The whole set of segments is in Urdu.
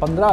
15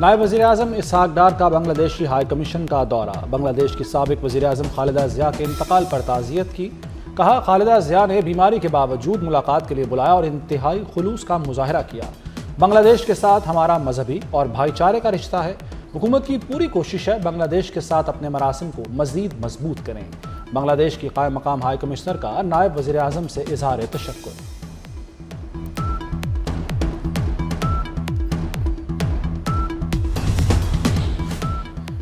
نائب وزیر اعظم اسحاق ڈار کا بنگلہ دیشی ہائی کمیشن کا دورہ، بنگلہ دیش کی سابق وزیر اعظم خالدہ ضیاء کے انتقال پر تعزیت کی۔ کہا خالدہ ضیاء نے بیماری کے باوجود ملاقات کے لیے بلایا اور انتہائی خلوص کا مظاہرہ کیا۔ بنگلہ دیش کے ساتھ ہمارا مذہبی اور بھائی چارے کا رشتہ ہے۔ حکومت کی پوری کوشش ہے بنگلہ دیش کے ساتھ اپنے مراسم کو مزید مضبوط کریں۔ بنگلہ دیش کی قائم مقام ہائی کمشنر کا نائب وزیر اعظم سے اظہار تشکر۔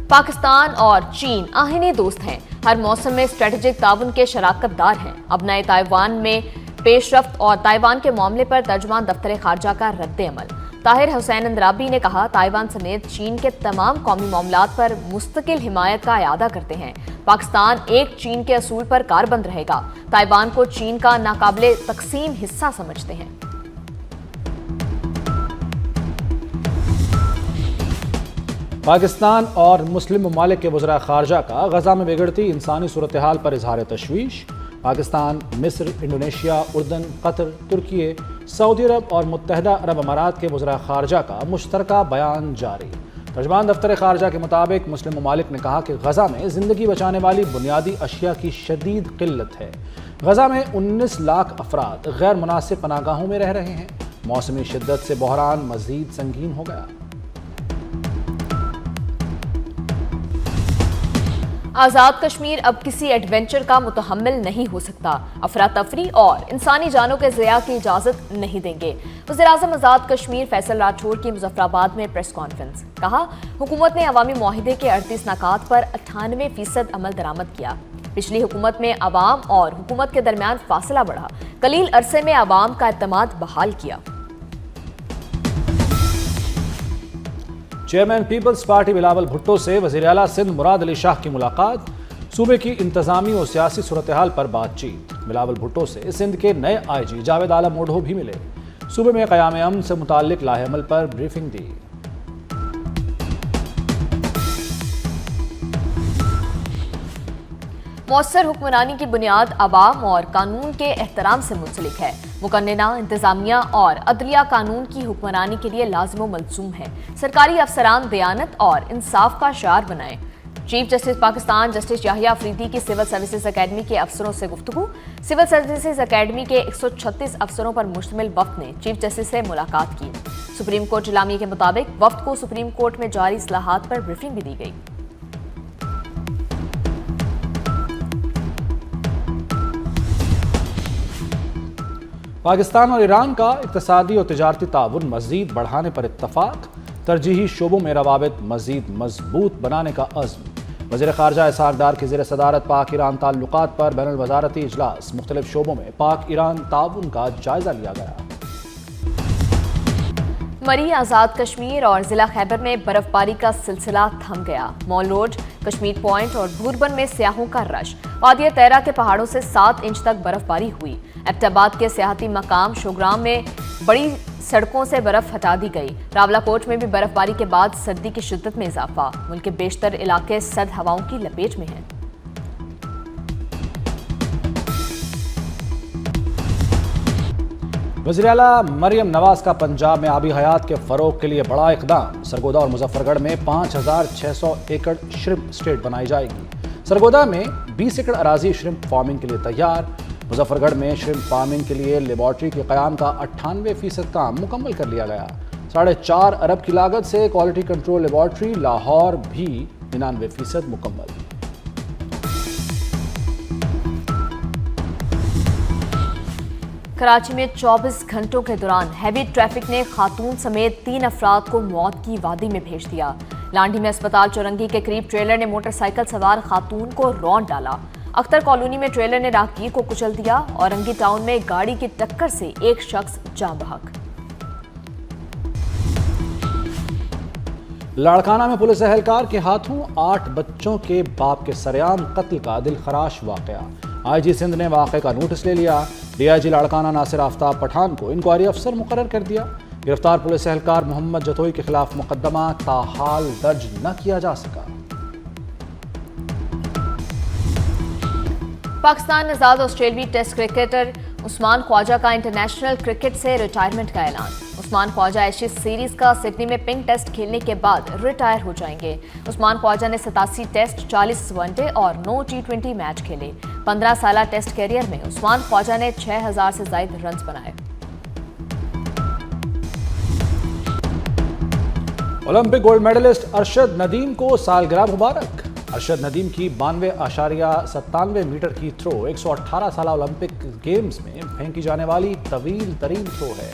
پاکستان اور چین آہنی دوست ہیں، ہر موسم میں اسٹریٹجک تعاون کے شراکت دار ہیں۔ اب نئے تائیوان میں پیش رفت اور تائیوان کے معاملے پر ترجمان دفتر خارجہ کا رد عمل۔ طاہر حسین اندرابی نے کہا تائیوان سمیت چین کے تمام قومی معاملات پر مستقل حمایت کا اعادہ کرتے ہیں۔ پاکستان ایک چین کے اصول پر کاربند رہے گا، تائیوان کو چین کا ناقابل تقسیم حصہ سمجھتے ہیں۔ پاکستان اور مسلم ممالک کے وزراء خارجہ کا غزہ میں بگڑتی انسانی صورتحال پر اظہار تشویش۔ پاکستان، مصر، انڈونیشیا، اردن، قطر، ترکی، سعودی عرب اور متحدہ عرب امارات کے وزراء خارجہ کا مشترکہ بیان جاری۔ ترجمان دفتر خارجہ کے مطابق مسلم ممالک نے کہا کہ غزہ میں زندگی بچانے والی بنیادی اشیاء کی شدید قلت ہے۔ غزہ میں 19 لاکھ افراد غیر مناسب پناہ گاہوں میں رہ رہے ہیں۔ موسمی شدت سے بحران مزید سنگین ہو گیا۔ آزاد کشمیر اب کسی ایڈونچر کا متحمل نہیں ہو سکتا، افراتفری اور انسانی جانوں کے ضیاع کی اجازت نہیں دیں گے۔ وزیراعظم آزاد کشمیر فیصل راٹھور کی مظفر آباد میں پریس کانفرنس۔ کہا حکومت نے عوامی معاہدے کے 38 نکات پر 98% عمل درآمد کیا۔ پچھلی حکومت میں عوام اور حکومت کے درمیان فاصلہ بڑھا، قلیل عرصے میں عوام کا اعتماد بحال کیا۔ Chairman peoples party Bilawal Bhutto سے وزیر اعلیٰ سندھ مراد علی شاہ کی ملاقات، صوبے کی انتظامی و سیاسی صورتحال پر بات چیت۔ بلاول بھٹو سے سندھ کے نئے آئی جی جاوید عالم اوڈھو بھی ملے، صوبے میں قیام امن سے متعلق لاہ عمل پر بریفنگ دی۔ مؤثر حکمرانی کی بنیاد عوام اور قانون کے احترام سے منسلک ہے۔ مقننہ، انتظامیہ اور عدلیہ قانون کی حکمرانی کے لیے لازم و ملزوم ہے۔ سرکاری افسران دیانت اور انصاف کا شعار بنائیں۔ چیف جسٹس پاکستان جسٹس یحییٰ افریدی کی سول سروسز اکیڈمی کے افسروں سے گفتگو۔ سول سروسز اکیڈمی کے 136 افسروں پر مشتمل وفد نے چیف جسٹس سے ملاقات کی۔ سپریم کورٹ اعلامیے کے مطابق وفد کو سپریم کورٹ میں جاری اصلاحات پر بریفنگ بھی دی گئی۔ پاکستان اور ایران کا اقتصادی اور تجارتی تعاون مزید بڑھانے پر اتفاق، ترجیحی شعبوں میں روابط مزید مضبوط بنانے کا عزم۔ وزیر خارجہ اسحاق ڈار کی زیر صدارت پاک ایران تعلقات پر بین الوزارتی اجلاس، مختلف شعبوں میں پاک ایران تعاون کا جائزہ لیا گیا۔ مری، آزاد کشمیر اور ضلع خیبر میں برف باری کا سلسلہ تھم گیا۔ مال روڈ، کشمیر پوائنٹ اور بھوربن میں سیاحوں کا رش۔ وادی تیرا کے پہاڑوں سے 7 انچ تک برف باری ہوئی۔ ایبٹ آباد کے سیاحتی مقام شوگرام میں بڑی سڑکوں سے برف ہٹا دی گئی۔ راولہ کوٹ میں بھی برف باری کے بعد سردی کی شدت میں اضافہ، ملک کے بیشتر علاقے سرد ہواؤں کی لپیٹ میں ہیں۔ وزیر اعلیٰ مریم نواز کا پنجاب میں آبی حیات کے فروغ کے لیے بڑا اقدام۔ سرگودا اور مظفر گڑھ میں 5600 ایکڑ شرمپ اسٹیٹ بنائی جائے گی۔ سرگودا میں 20 ایکڑ اراضی شرمپ فارمنگ کے لیے تیار۔ مظفر گڑھ میں شرمپ فارمنگ کے لیے لیبارٹری کے قیام کا 98% کام مکمل کر لیا گیا۔ 4.5 ارب کی لاگت سے کوالٹی کنٹرول لیبارٹری لاہور بھی 99% مکمل۔ کراچی میں 24 گھنٹوں کے دوران ہیوی ٹریفک نے خاتون سمیت 3 افراد کو موت کی وادی میں بھیج دیا۔ لانڈھی میں اسپتال چورنگی کے قریب ٹریلر نے موٹر سائیکل سوار خاتون کو رونڈ ڈالا۔ اختر کالونی میں ٹریلر نے راہگیر کو کچل دیا۔ اورنگی ٹاؤن میں گاڑی کی ٹکر سے ایک شخص جاں بحق۔ لاڑکانہ میں پولیس اہلکار کے ہاتھوں 8 بچوں کے باپ کے سرعام قتل کا دل خراش واقعہ۔ آئی جی سندھ نے واقعے کا نوٹس لے لیا۔ ڈی آئی جی لاڑکانہ ناصر آفتاب پٹھان کو انکوائری افسر مقرر کر دیا۔ گرفتار پولیس اہلکار محمد جتوئی کے خلاف مقدمہ تاحال درج نہ کیا جا سکا۔ پاکستان نژاد آسٹریلوی ٹیسٹ کرکٹر عثمان خواجہ کا انٹرنیشنل کرکٹ سے ریٹائرمنٹ کا اعلان۔ عثمان خواجہ ایشیز سیریز کا سڈنی میں پنک ٹیسٹ کھیلنے کے بعد ریٹائر ہو جائیں گے۔ عثمان خواجہ نے 87 ٹیسٹ، 40 ون ڈے اور 9 T20 میچ کھیلے۔ 15 سالہ ٹیسٹ کیریئر میں عثمان خواجہ نے 6000 سے زائد رنز بنائے۔ Olympic gold medallist Arshad Nadeem کو سالگرہ مبارک۔ ارشد ندیم کی 92.97 میٹر کی تھرو 118 سالہ اولمپک گیمز میں پھینکی جانے والی طویل ترین تھرو ہے۔